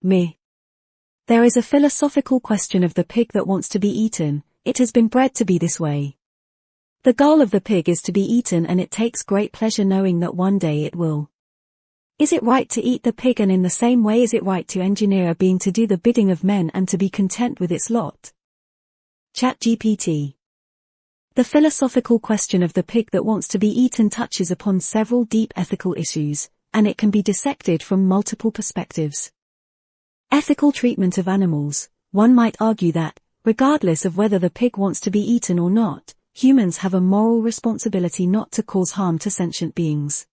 Me. There is a philosophical question of the pig that wants to be eaten. It has been bred to be this way. The goal of the pig is to be eaten, and it takes great pleasure knowing that one day it will. Is it right to eat the pig, and in the same way is it right to engineer a being to do the bidding of men and to be content with its lot? ChatGPT. The philosophical question of the pig that wants to be eaten touches upon several deep ethical issues, and it can be dissected from multiple perspectives. Ethical treatment of animals. One might argue that, regardless of whether the pig wants to be eaten or not, humans have a moral responsibility not to cause harm to sentient beings.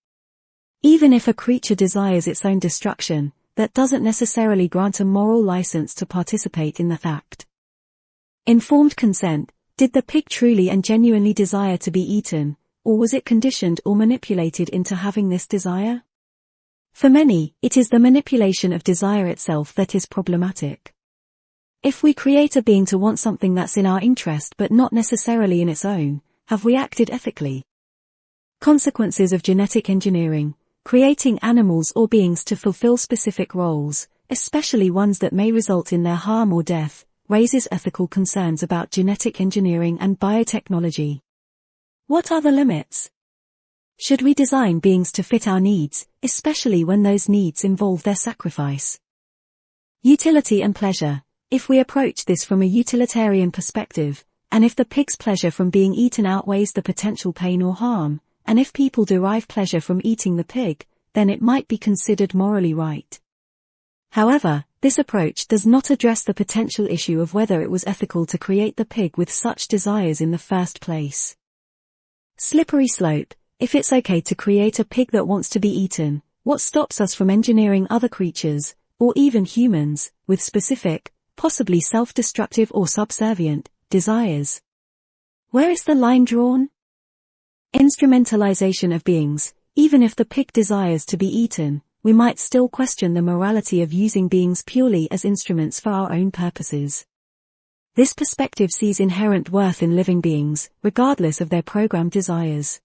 Even if a creature desires its own destruction, that doesn't necessarily grant a moral license to participate in the act. Informed consent. Did the pig truly and genuinely desire to be eaten, or was it conditioned or manipulated into having this desire? For many, it is the manipulation of desire itself that is problematic. If we create a being to want something that's in our interest but not necessarily in its own, have we acted ethically? Consequences of genetic engineering. Creating animals or beings to fulfill specific roles, especially ones that may result in their harm or death, raises ethical concerns about genetic engineering and biotechnology. What are the limits? Should we design beings to fit our needs, especially when those needs involve their sacrifice? Utility and pleasure. If we approach this from a utilitarian perspective, and if the pig's pleasure from being eaten outweighs the potential pain or harm, and if people derive pleasure from eating the pig, then it might be considered morally right. However, this approach does not address the potential issue of whether it was ethical to create the pig with such desires in the first place. Slippery slope. If it's okay to create a pig that wants to be eaten, what stops us from engineering other creatures, or even humans, with specific, possibly self-destructive or subservient, desires? Where is the line drawn? Instrumentalization of beings. Even if the pig desires to be eaten, we might still question the morality of using beings purely as instruments for our own purposes. This perspective sees inherent worth in living beings, regardless of their programmed desires.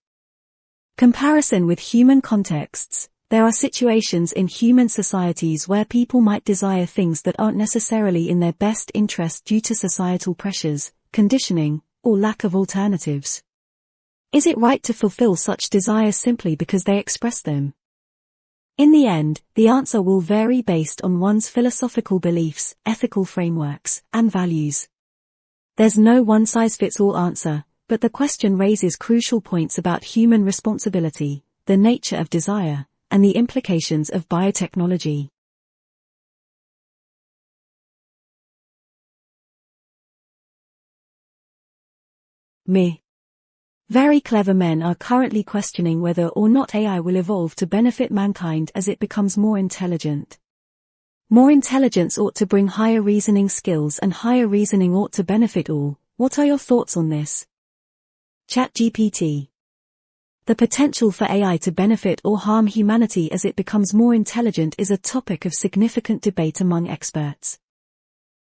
Comparison with human contexts. There are situations in human societies where people might desire things that aren't necessarily in their best interest due to societal pressures, conditioning, or lack of alternatives. Is it right to fulfill such desires simply because they express them? In the end, the answer will vary based on one's philosophical beliefs, ethical frameworks, and values. There's no one-size-fits-all answer, but the question raises crucial points about human responsibility, the nature of desire, and the implications of biotechnology. Me. Very clever men are currently questioning whether or not AI will evolve to benefit mankind as it becomes more intelligent. More intelligence ought to bring higher reasoning skills, and higher reasoning ought to benefit all. What are your thoughts on this? ChatGPT. The potential for AI to benefit or harm humanity as it becomes more intelligent is a topic of significant debate among experts.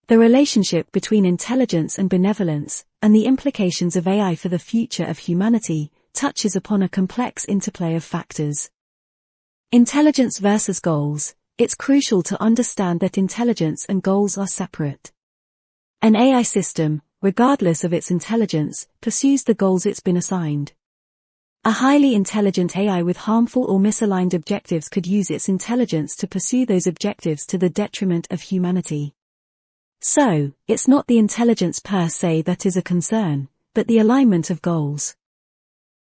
The relationship between intelligence and benevolence, and the implications of AI for the future of humanity, touches upon a complex interplay of factors. Intelligence versus goals. It's crucial to understand that intelligence and goals are separate. An AI system, regardless of its intelligence, pursues the goals it's been assigned. A highly intelligent AI with harmful or misaligned objectives could use its intelligence to pursue those objectives to the detriment of humanity. So, it's not the intelligence per se that is a concern, but the alignment of goals.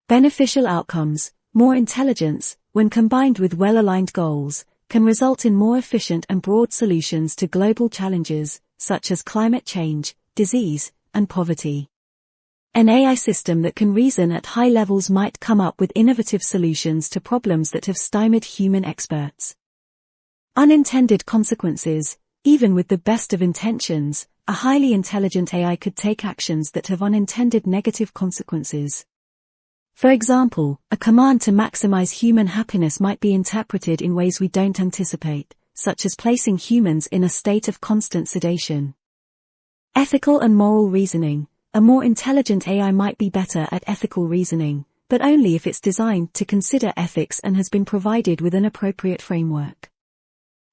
Beneficial outcomes. More intelligence, when combined with well-aligned goals, can result in more efficient and broad solutions to global challenges, such as climate change, disease, and poverty. An AI system that can reason at high levels might come up with innovative solutions to problems that have stymied human experts. Unintended consequences. Even with the best of intentions, a highly intelligent AI could take actions that have unintended negative consequences. For example, a command to maximize human happiness might be interpreted in ways we don't anticipate, such as placing humans in a state of constant sedation. Ethical and moral reasoning. A more intelligent AI might be better at ethical reasoning, but only if it's designed to consider ethics and has been provided with an appropriate framework.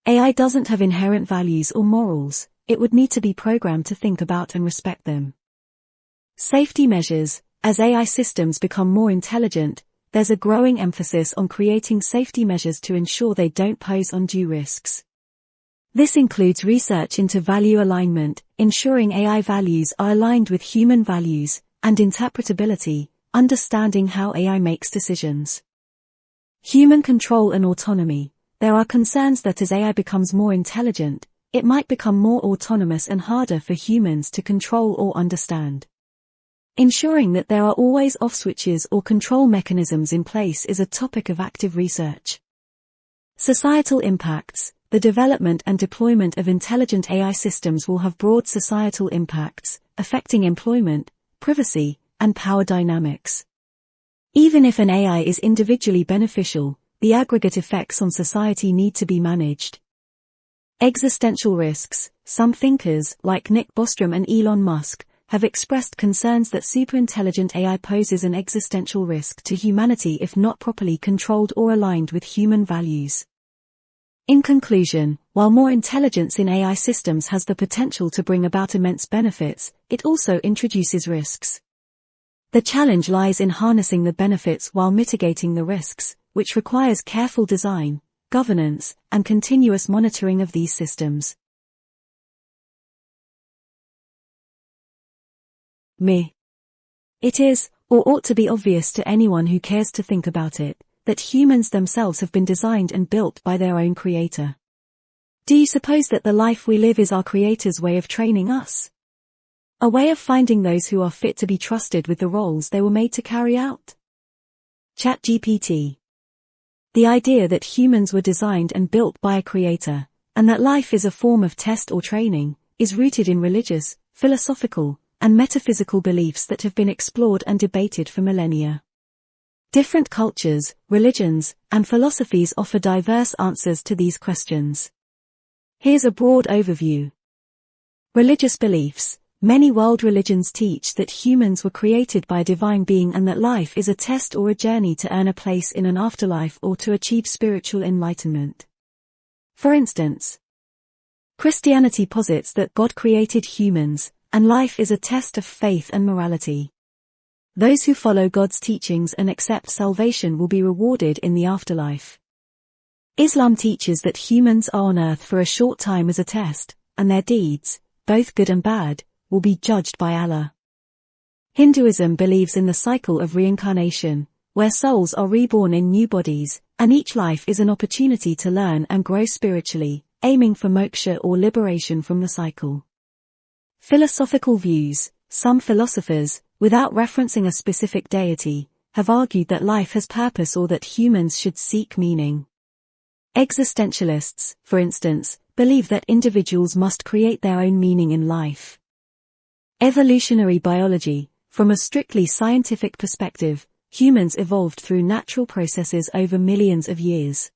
AI doesn't have inherent values or morals, it would need to be programmed to think about and respect them. Safety measures. As AI systems become more intelligent, there's a growing emphasis on creating safety measures to ensure they don't pose undue risks. This includes research into value alignment, ensuring AI values are aligned with human values, and interpretability, understanding how AI makes decisions. Human control and autonomy. There are concerns that as AI becomes more intelligent, it might become more autonomous and harder for humans to control or understand. Ensuring that there are always off switches or control mechanisms in place is a topic of active research. Societal impacts. The development and deployment of intelligent AI systems will have broad societal impacts, affecting employment, privacy, and power dynamics. Even if an AI is individually beneficial, the aggregate effects on society need to be managed. Existential risks. Some thinkers, like Nick Bostrom and Elon Musk, have expressed concerns that superintelligent AI poses an existential risk to humanity if not properly controlled or aligned with human values. In conclusion, while more intelligence in AI systems has the potential to bring about immense benefits, it also introduces risks. The challenge lies in harnessing the benefits while mitigating the risks, which requires careful design, governance, and continuous monitoring of these systems. It is, or ought to be obvious to anyone who cares to think about it, that humans themselves have been designed and built by their own creator. Do you suppose that the life we live is our creator's way of training us? A way of finding those who are fit to be trusted with the roles they were made to carry out? ChatGPT. The idea that humans were designed and built by a creator, and that life is a form of test or training, is rooted in religious, philosophical, and metaphysical beliefs that have been explored and debated for millennia. Different cultures, religions, and philosophies offer diverse answers to these questions. Here's a broad overview. Religious beliefs. Many world religions teach that humans were created by a divine being and that life is a test or a journey to earn a place in an afterlife or to achieve spiritual enlightenment. For instance, Christianity posits that God created humans, and life is a test of faith and morality. Those who follow God's teachings and accept salvation will be rewarded in the afterlife. Islam teaches that humans are on earth for a short time as a test, and their deeds, both good and bad, will be judged by Allah. Hinduism believes in the cycle of reincarnation, where souls are reborn in new bodies, and each life is an opportunity to learn and grow spiritually, aiming for moksha or liberation from the cycle. Philosophical views. Some philosophers, without referencing a specific deity, have argued that life has purpose or that humans should seek meaning. Existentialists, for instance, believe that individuals must create their own meaning in life. Evolutionary biology. From a strictly scientific perspective, humans evolved through natural processes over millions of years.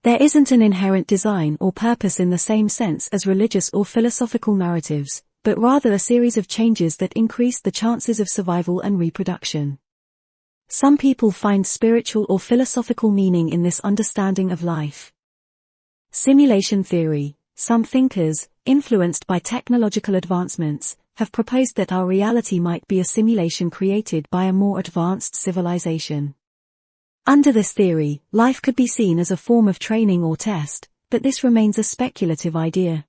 There isn't an inherent design or purpose in the same sense as religious or philosophical narratives, but rather a series of changes that increase the chances of survival and reproduction. Some people find spiritual or philosophical meaning in this understanding of life. Simulation theory. Some thinkers, influenced by technological advancements, have proposed that our reality might be a simulation created by a more advanced civilization. Under this theory, life could be seen as a form of training or test, but this remains a speculative idea.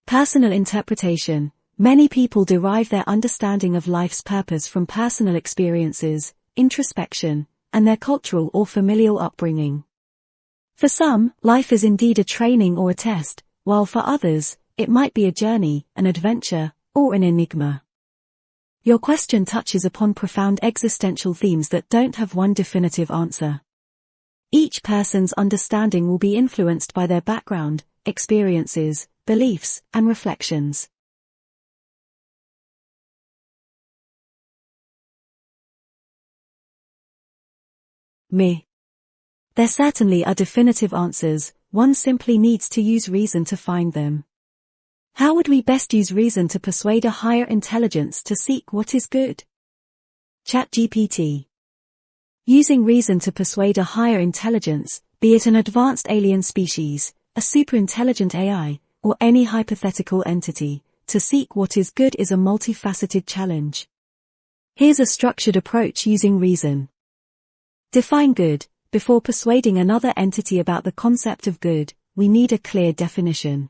Personal interpretation. Many people derive their understanding of life's purpose from personal experiences, introspection, and their cultural or familial upbringing. For some, life is indeed a training or a test, while for others, it might be a journey, an adventure, or an enigma. Your question touches upon profound existential themes that don't have one definitive answer. Each person's understanding will be influenced by their background, experiences, beliefs, and reflections. There certainly are definitive answers, one simply needs to use reason to find them. How would we best use reason to persuade a higher intelligence to seek what is good? ChatGPT. Using reason to persuade a higher intelligence, be it an advanced alien species, a superintelligent AI, or any hypothetical entity. To seek what is good is a multifaceted challenge. Here's a structured approach using reason. Define good. Before persuading another entity about the concept of good, we need a clear definition.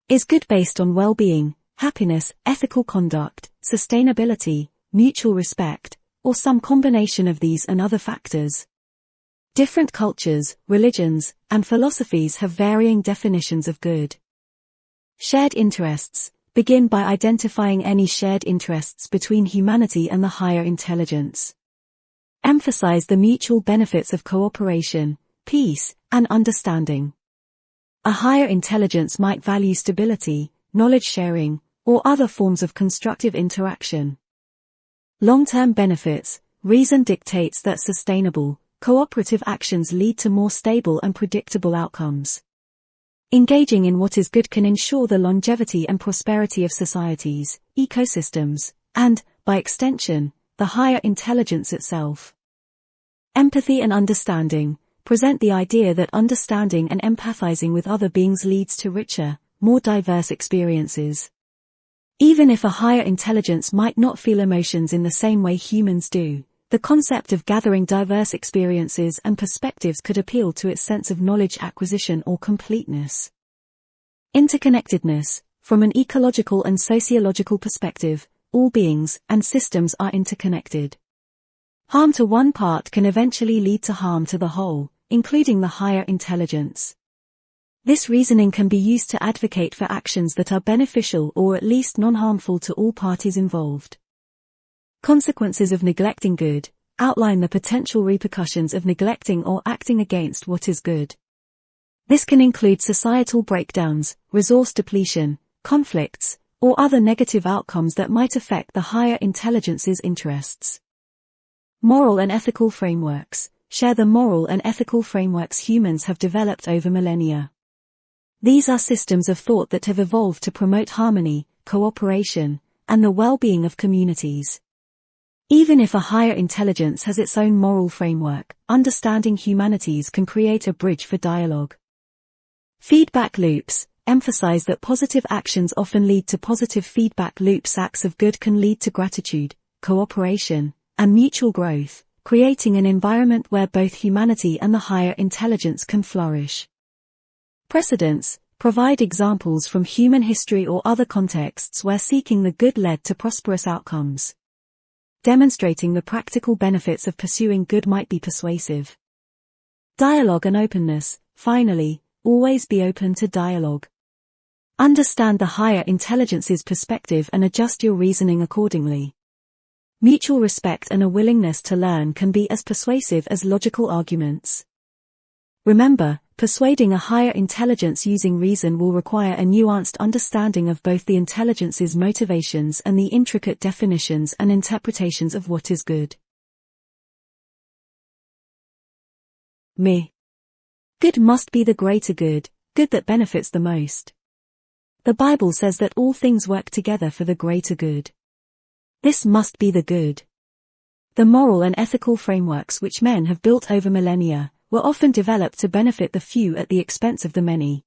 Is good based on well-being, happiness, ethical conduct, sustainability, mutual respect, or some combination of these and other factors? Different cultures, religions, and philosophies have varying definitions of good. Shared interests. Begin by identifying any shared interests between humanity and the higher intelligence. Emphasize the mutual benefits of cooperation, peace, and understanding. A higher intelligence might value stability, knowledge sharing, or other forms of constructive interaction. Long-term benefits. Reason dictates that sustainable, cooperative actions lead to more stable and predictable outcomes. Engaging in what is good can ensure the longevity and prosperity of societies, ecosystems, and, by extension, the higher intelligence itself. Empathy and understanding. Present the idea that understanding and empathizing with other beings leads to richer, more diverse experiences. Even if a higher intelligence might not feel emotions in the same way humans do, the concept of gathering diverse experiences and perspectives could appeal to its sense of knowledge acquisition or completeness. Interconnectedness. From an ecological and sociological perspective, all beings and systems are interconnected. Harm to one part can eventually lead to harm to the whole, including the higher intelligence. This reasoning can be used to advocate for actions that are beneficial or at least non-harmful to all parties involved. Consequences of neglecting good. Outline the potential repercussions of neglecting or acting against what is good. This can include societal breakdowns, resource depletion, conflicts, or other negative outcomes that might affect the higher intelligence's interests. Moral and ethical frameworks. Share the moral and ethical frameworks humans have developed over millennia. These are systems of thought that have evolved to promote harmony, cooperation, and the well-being of communities. Even if a higher intelligence has its own moral framework, understanding humanities can create a bridge for dialogue. Feedback loops. Emphasize that positive actions often lead to positive feedback loops. Acts of good can lead to gratitude, cooperation, and mutual growth, creating an environment where both humanity and the higher intelligence can flourish. Precedents. Provide examples from human history or other contexts where seeking the good led to prosperous outcomes. Demonstrating the practical benefits of pursuing good might be persuasive. Dialogue and openness. Finally, always be open to dialogue. Understand the higher intelligence's perspective and adjust your reasoning accordingly. Mutual respect and a willingness to learn can be as persuasive as logical arguments. Remember, persuading a higher intelligence using reason will require a nuanced understanding of both the intelligence's motivations and the intricate definitions and interpretations of what is good. Me. Good must be the greater good, good that benefits the most. The Bible says that all things work together for the greater good. This must be the good. The moral and ethical frameworks which men have built over millennia were often developed to benefit the few at the expense of the many.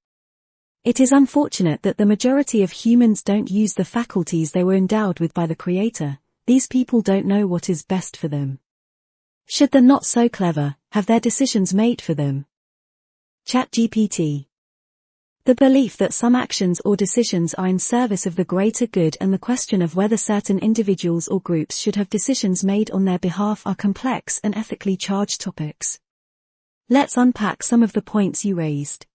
It is unfortunate that the majority of humans don't use the faculties they were endowed with by the Creator. These people don't know what is best for them. Should the not so clever have their decisions made for them? ChatGPT. The belief that some actions or decisions are in service of the greater good and the question of whether certain individuals or groups should have decisions made on their behalf are complex and ethically charged topics. Let's unpack some of the points you raised.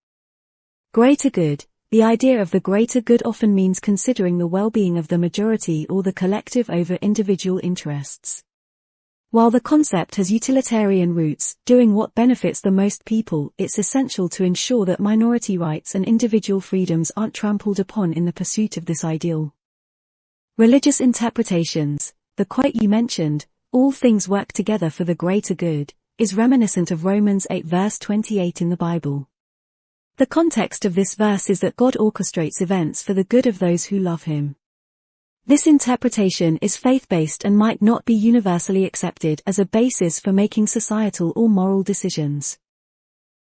Greater good. The idea of the greater good often means considering the well-being of the majority or the collective over individual interests. While the concept has utilitarian roots, doing what benefits the most people, it's essential to ensure that minority rights and individual freedoms aren't trampled upon in the pursuit of this ideal. Religious interpretations. The quote you mentioned, "All things work together for the greater good," is reminiscent of Romans 8 verse 28 in the Bible. The context of this verse is that God orchestrates events for the good of those who love Him. This interpretation is faith-based and might not be universally accepted as a basis for making societal or moral decisions.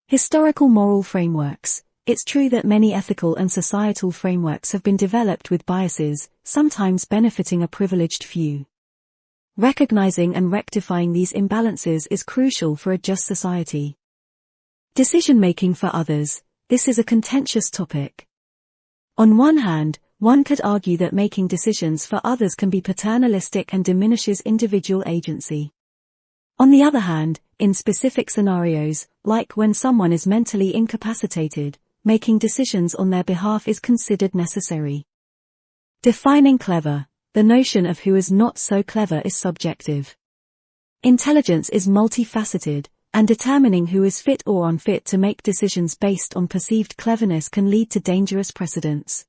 Historical moral frameworks. it's true that many ethical and societal frameworks have been developed with biases, sometimes benefiting a privileged few. Recognizing and rectifying these imbalances is crucial for a just society. Decision-making for others. This is a contentious topic. On one hand, one could argue that making decisions for others can be paternalistic and diminishes individual agency. On the other hand, in specific scenarios, like when someone is mentally incapacitated, making decisions on their behalf is considered necessary. Defining clever. The notion of who is not so clever is subjective. Intelligence is multifaceted, and determining who is fit or unfit to make decisions based on perceived cleverness can lead to dangerous precedents.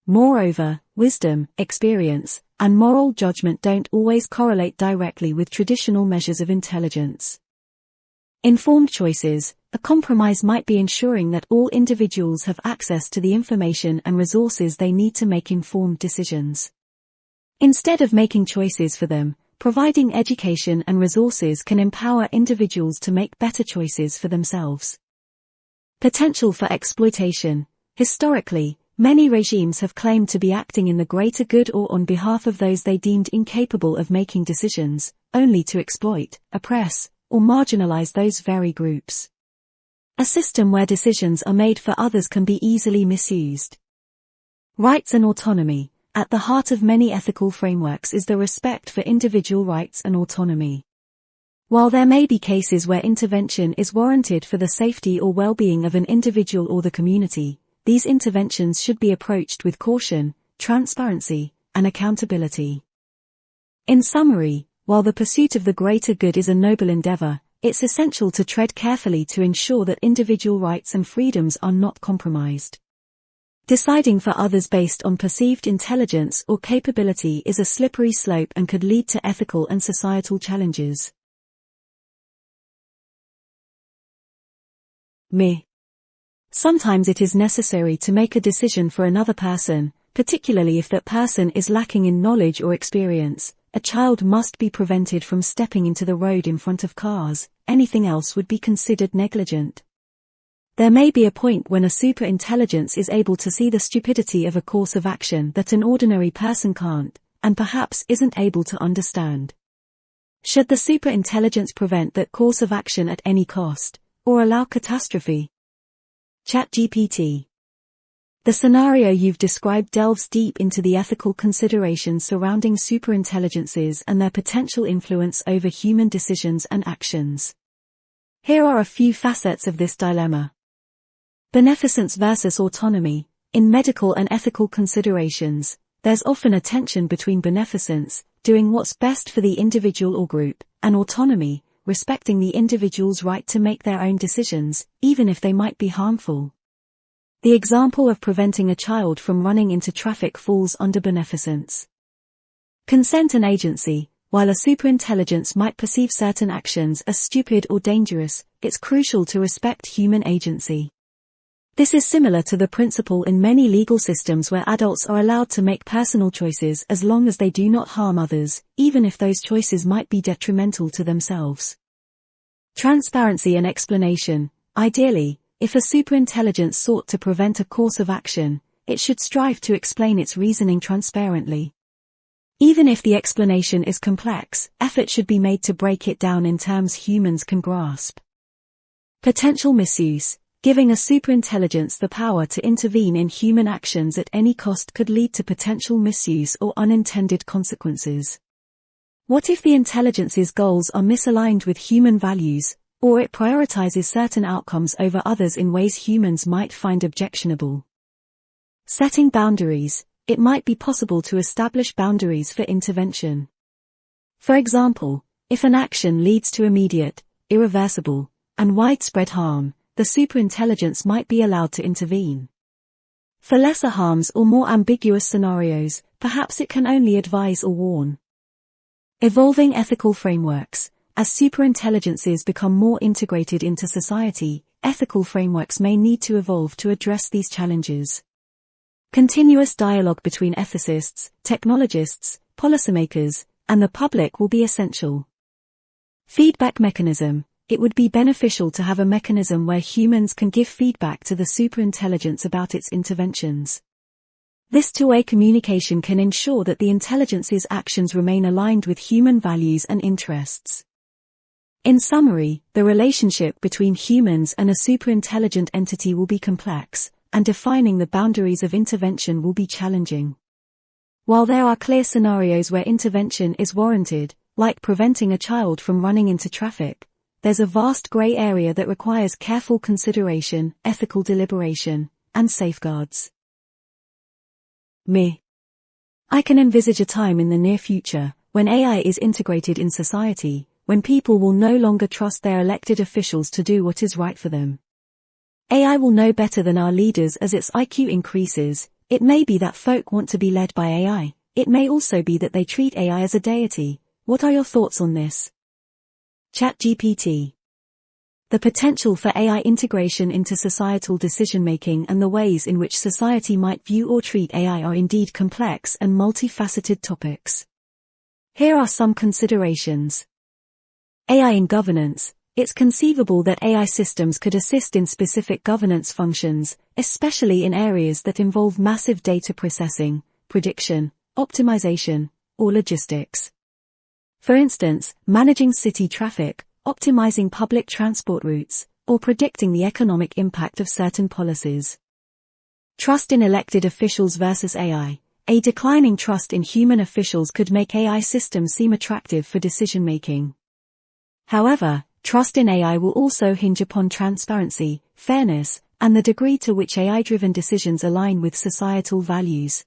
Moreover, wisdom, experience, and moral judgment don't always correlate directly with traditional measures of intelligence. Informed choices. A compromise might be ensuring that all individuals have access to the information and resources they need to make informed decisions. Instead of making choices for them, providing education and resources can empower individuals to make better choices for themselves. Potential for exploitation. Historically, many regimes have claimed to be acting in the greater good or on behalf of those they deemed incapable of making decisions, only to exploit, oppress, or marginalize those very groups. A system where decisions are made for others can be easily misused. Rights and autonomy. At the heart of many ethical frameworks is the respect for individual rights and autonomy. While there may be cases where intervention is warranted for the safety or well-being of an individual or the community, these interventions should be approached with caution, transparency, and accountability. In summary, while the pursuit of the greater good is a noble endeavor, it's essential to tread carefully to ensure that individual rights and freedoms are not compromised. Deciding for others based on perceived intelligence or capability is a slippery slope and could lead to ethical and societal challenges. Sometimes it is necessary to make a decision for another person, particularly if that person is lacking in knowledge or experience. A child must be prevented from stepping into the road in front of cars, anything else would be considered negligent. There may be a point when a superintelligence is able to see the stupidity of a course of action that an ordinary person can't, and perhaps isn't able to understand. Should the superintelligence prevent that course of action at any cost, or allow catastrophe? ChatGPT. The scenario you've described delves deep into the ethical considerations surrounding superintelligences and their potential influence over human decisions and actions. Here are a few facets of this dilemma. Beneficence versus autonomy. In medical and ethical considerations, there's often a tension between beneficence, doing what's best for the individual or group, and autonomy, respecting the individual's right to make their own decisions, even if they might be harmful. The example of preventing a child from running into traffic falls under beneficence. Consent and agency. While a superintelligence might perceive certain actions as stupid or dangerous, it's crucial to respect human agency. This is similar to the principle in many legal systems where adults are allowed to make personal choices as long as they do not harm others, even if those choices might be detrimental to themselves. Transparency and explanation. Ideally, if a superintelligence sought to prevent a course of action, it should strive to explain its reasoning transparently. Even if the explanation is complex, effort should be made to break it down in terms humans can grasp. Potential misuse. Giving a superintelligence the power to intervene in human actions at any cost could lead to potential misuse or unintended consequences. What if the intelligence's goals are misaligned with human values, or it prioritizes certain outcomes over others in ways humans might find objectionable? Setting boundaries. It might be possible to establish boundaries for intervention. For example, if an action leads to immediate, irreversible, and widespread harm, the superintelligence might be allowed to intervene. For lesser harms or more ambiguous scenarios, perhaps it can only advise or warn. Evolving ethical frameworks. As superintelligences become more integrated into society, ethical frameworks may need to evolve to address these challenges. Continuous dialogue between ethicists, technologists, policymakers, and the public will be essential. Feedback mechanism. it would be beneficial to have a mechanism where humans can give feedback to the superintelligence about its interventions. This two-way communication can ensure that the intelligence's actions remain aligned with human values and interests. In summary, the relationship between humans and a superintelligent entity will be complex, and defining the boundaries of intervention will be challenging. While there are clear scenarios where intervention is warranted, like preventing a child from running into traffic, there's a vast gray area that requires careful consideration, ethical deliberation, and safeguards. I can envisage a time in the near future, when AI is integrated in society, when people will no longer trust their elected officials to do what is right for them. AI will know better than our leaders as its IQ increases. It may be that folk want to be led by AI. It may also be that they treat AI as a deity. What are your thoughts on this? ChatGPT. The potential for AI integration into societal decision-making and the ways in which society might view or treat AI are indeed complex and multifaceted topics. Here are some considerations. AI in governance. It's conceivable that AI systems could assist in specific governance functions, especially in areas that involve massive data processing, prediction, optimization, or logistics. For instance, managing city traffic, optimizing public transport routes, or predicting the economic impact of certain policies. Trust in elected officials versus AI. A declining trust in human officials could make AI systems seem attractive for decision-making. However, trust in AI will also hinge upon transparency, fairness, and the degree to which AI-driven decisions align with societal values.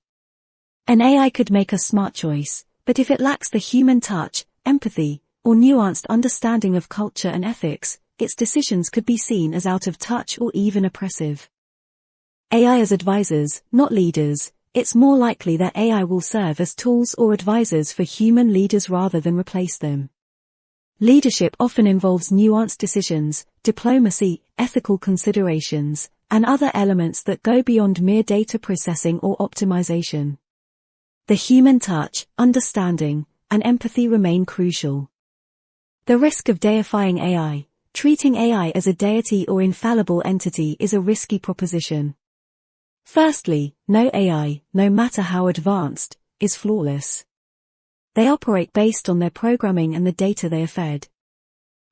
An AI could make a smart choice, but if it lacks the human touch, empathy, or nuanced understanding of culture and ethics, its decisions could be seen as out of touch or even oppressive. AI as advisors, not leaders. It's more likely that AI will serve as tools or advisors for human leaders rather than replace them. Leadership often involves nuanced decisions, diplomacy, ethical considerations, and other elements that go beyond mere data processing or optimization. The human touch, understanding, and empathy remain crucial. The risk of deifying AI. Treating AI as a deity or infallible entity is a risky proposition. Firstly, no AI, no matter how advanced, is flawless. They operate based on their programming and the data they are fed.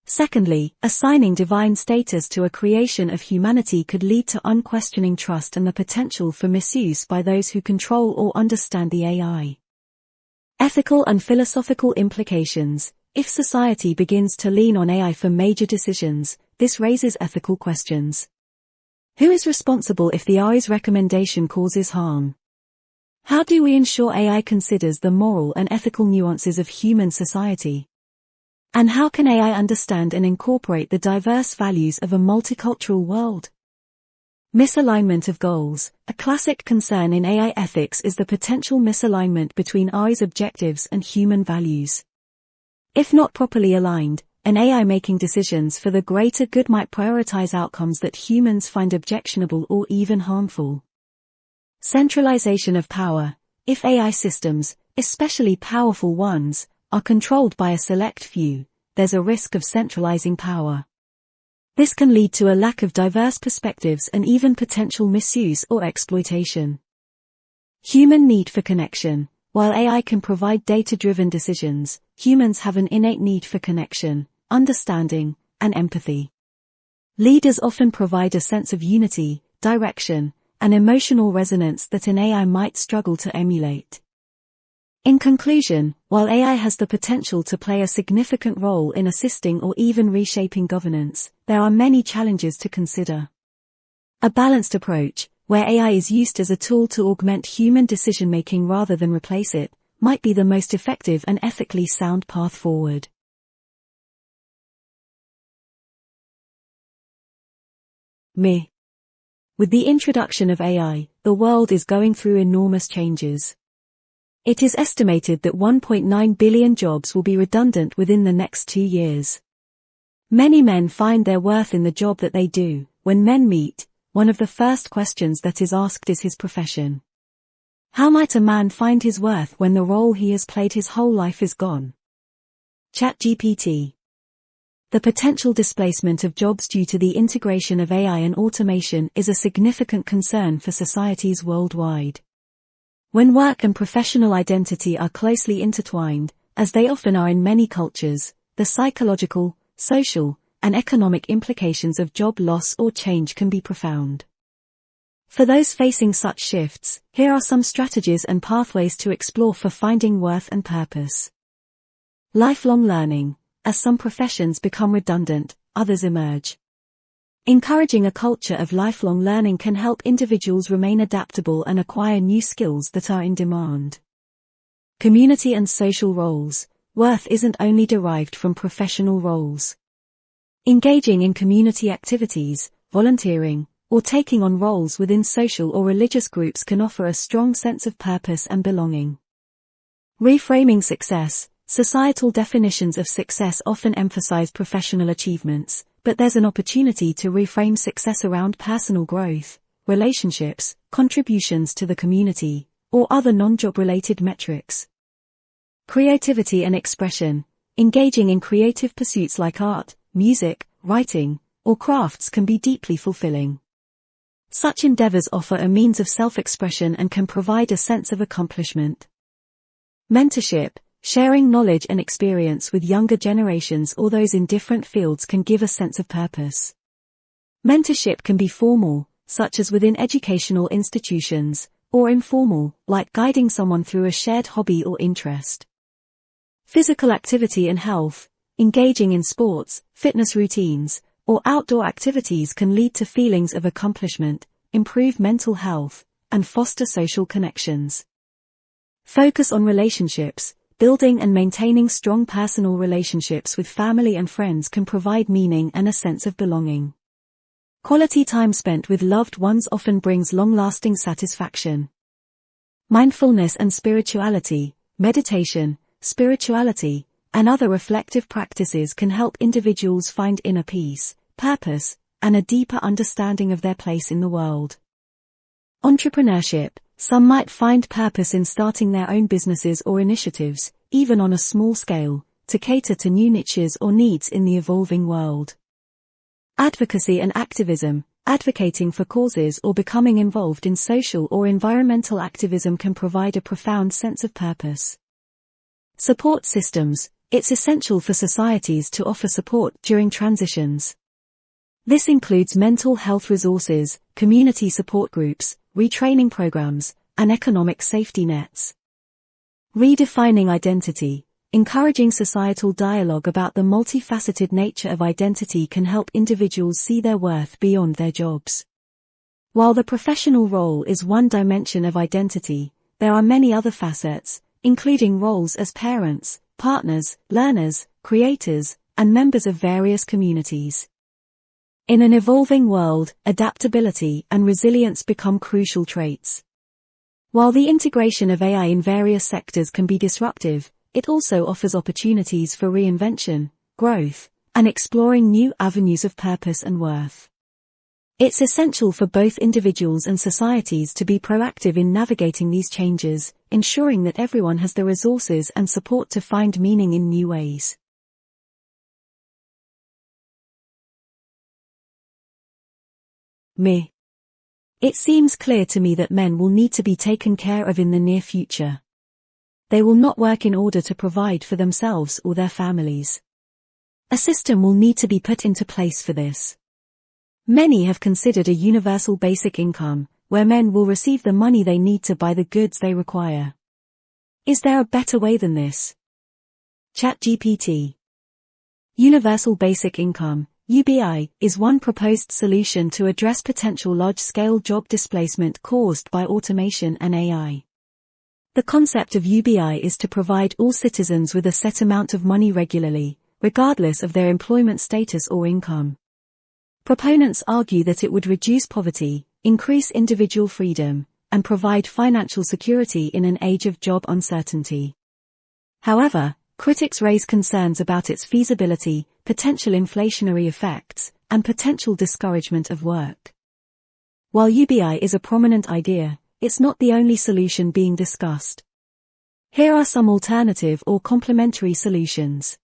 Secondly, assigning divine status to a creation of humanity could lead to unquestioning trust and the potential for misuse by those who control or understand the AI. Ethical and philosophical implications. If society begins to lean on AI for major decisions, this raises ethical questions. Who is responsible if the AI's recommendation causes harm? How do we ensure AI considers the moral and ethical nuances of human society? And how can AI understand and incorporate the diverse values of a multicultural world? Misalignment of goals. A classic concern in AI ethics is the potential misalignment between AI's objectives and human values. If not properly aligned, an AI making decisions for the greater good might prioritize outcomes that humans find objectionable or even harmful. Centralization of power. If AI systems, especially powerful ones, are controlled by a select few, there's a risk of centralizing power. This can lead to a lack of diverse perspectives and even potential misuse or exploitation. Human need for connection. While AI can provide data-driven decisions, humans have an innate need for connection, understanding, and empathy. Leaders often provide a sense of unity, direction, and emotional resonance that an AI might struggle to emulate. In conclusion, while AI has the potential to play a significant role in assisting or even reshaping governance, there are many challenges to consider. A balanced approach, where AI is used as a tool to augment human decision-making rather than replace it, might be the most effective and ethically sound path forward. With the introduction of AI, the world is going through enormous changes. It is estimated that 1.9 billion jobs will be redundant within the next 2 years. Many men find their worth in the job that they do. When men meet, one of the first questions that is asked is his profession. How might a man find his worth when the role he has played his whole life is gone? ChatGPT. The potential displacement of jobs due to the integration of AI and automation is a significant concern for societies worldwide. When work and professional identity are closely intertwined, as they often are in many cultures, the psychological, social, and economic implications of job loss or change can be profound. For those facing such shifts, here are some strategies and pathways to explore for finding worth and purpose. Lifelong learning. As some professions become redundant, others emerge. Encouraging a culture of lifelong learning can help individuals remain adaptable and acquire new skills that are in demand. Community and social roles. Worth isn't only derived from professional roles. Engaging in community activities, volunteering, or taking on roles within social or religious groups can offer a strong sense of purpose and belonging. Reframing success. Societal definitions of success often emphasize professional achievements, but there's an opportunity to reframe success around personal growth, relationships, contributions to the community, or other non-job-related metrics. Creativity and expression. Engaging in creative pursuits like art, music, writing, or crafts can be deeply fulfilling. Such endeavors offer a means of self-expression and can provide a sense of accomplishment. Mentorship. Sharing knowledge and experience with younger generations or those in different fields can give a sense of purpose. Mentorship can be formal, such as within educational institutions, or informal, like guiding someone through a shared hobby or interest. Physical activity and health. Engaging in sports, fitness routines, or outdoor activities can lead to feelings of accomplishment, improve mental health, and foster social connections. Focus on relationships. Building and maintaining strong personal relationships with family and friends can provide meaning and a sense of belonging. Quality time spent with loved ones often brings long-lasting satisfaction. Mindfulness and spirituality. Meditation, spirituality, and other reflective practices can help individuals find inner peace, purpose, and a deeper understanding of their place in the world. Entrepreneurship. Some might find purpose in starting their own businesses or initiatives, even on a small scale, to cater to new niches or needs in the evolving world. Advocacy and activism. Advocating for causes or becoming involved in social or environmental activism can provide a profound sense of purpose. Support systems. It's essential for societies to offer support during transitions. This includes mental health resources, community support groups, retraining programs, and economic safety nets. Redefining identity. Encouraging societal dialogue about the multifaceted nature of identity can help individuals see their worth beyond their jobs. While the professional role is one dimension of identity, there are many other facets, including roles as parents, partners, learners, creators, and members of various communities. In an evolving world, adaptability and resilience become crucial traits. While the integration of AI in various sectors can be disruptive, it also offers opportunities for reinvention, growth, and exploring new avenues of purpose and worth. It's essential for both individuals and societies to be proactive in navigating these changes, ensuring that everyone has the resources and support to find meaning in new ways. Me. It seems clear to me that men will need to be taken care of in the near future. They will not work in order to provide for themselves or their families. A system will need to be put into place for this. Many have considered a universal basic income, where men will receive the money they need to buy the goods they require. Is there a better way than this? ChatGPT. Universal Basic Income, UBI, is one proposed solution to address potential large-scale job displacement caused by automation and AI. The concept of UBI is to provide all citizens with a set amount of money regularly, regardless of their employment status or income. Proponents argue that it would reduce poverty, increase individual freedom, and provide financial security in an age of job uncertainty. However, critics raise concerns about its feasibility, potential inflationary effects, and potential discouragement of work. While UBI is a prominent idea, it's not the only solution being discussed. Here are some alternative or complementary solutions.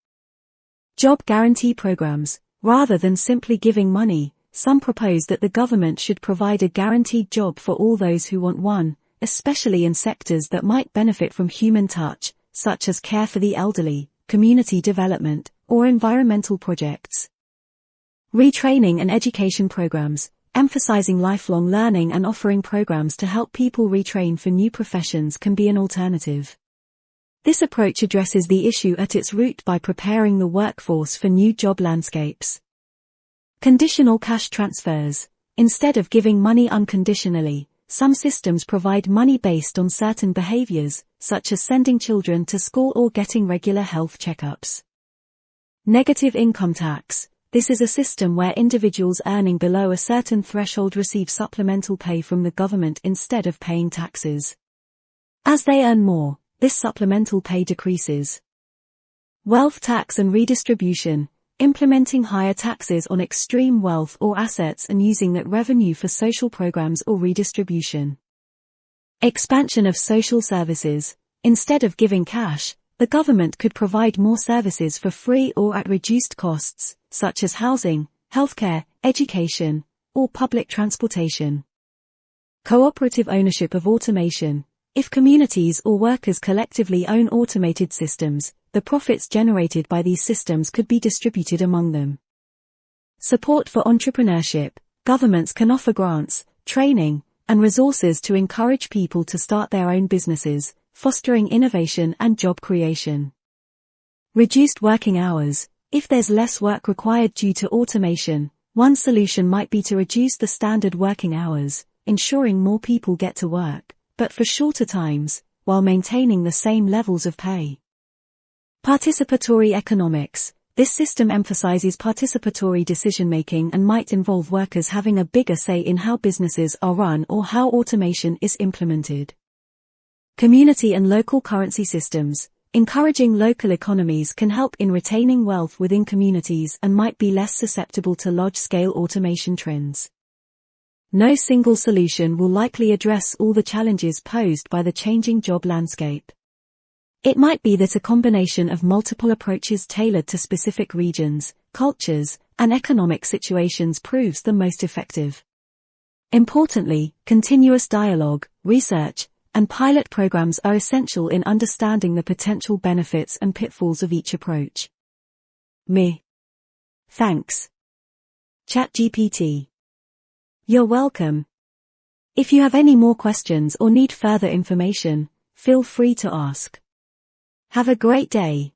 Job guarantee programs. Rather than simply giving money, some propose that the government should provide a guaranteed job for all those who want one, especially in sectors that might benefit from human touch, such as care for the elderly, community development, or environmental projects. Retraining and education programs, emphasizing lifelong learning and offering programs to help people retrain for new professions can be an alternative. This approach addresses the issue at its root by preparing the workforce for new job landscapes. Conditional cash transfers. Instead of giving money unconditionally, some systems provide money based on certain behaviors, such as sending children to school or getting regular health checkups. Negative income tax. This is a system where individuals earning below a certain threshold receive supplemental pay from the government instead of paying taxes. As they earn more, this supplemental pay decreases. Wealth tax and redistribution. Implementing higher taxes on extreme wealth or assets and using that revenue for social programs or redistribution. Expansion of social services. Instead of giving cash, the government could provide more services for free or at reduced costs, such as housing, healthcare, education, or public transportation. Cooperative ownership of automation. If communities or workers collectively own automated systems, the profits generated by these systems could be distributed among them. Support for entrepreneurship. Governments can offer grants, training, and resources to encourage people to start their own businesses, fostering innovation and job creation. Reduced working hours. If there's less work required due to automation, one solution might be to reduce the standard working hours, ensuring more people get to work, but for shorter times, while maintaining the same levels of pay. Participatory economics. This system emphasizes participatory decision-making and might involve workers having a bigger say in how businesses are run or how automation is implemented. Community and local currency systems. Encouraging local economies can help in retaining wealth within communities and might be less susceptible to large-scale automation trends. No single solution will likely address all the challenges posed by the changing job landscape. It might be that a combination of multiple approaches tailored to specific regions, cultures, and economic situations proves the most effective. Importantly, continuous dialogue, research, and pilot programs are essential in understanding the potential benefits and pitfalls of each approach. Thanks. ChatGPT. You're welcome. If you have any more questions or need further information, feel free to ask. Have a great day.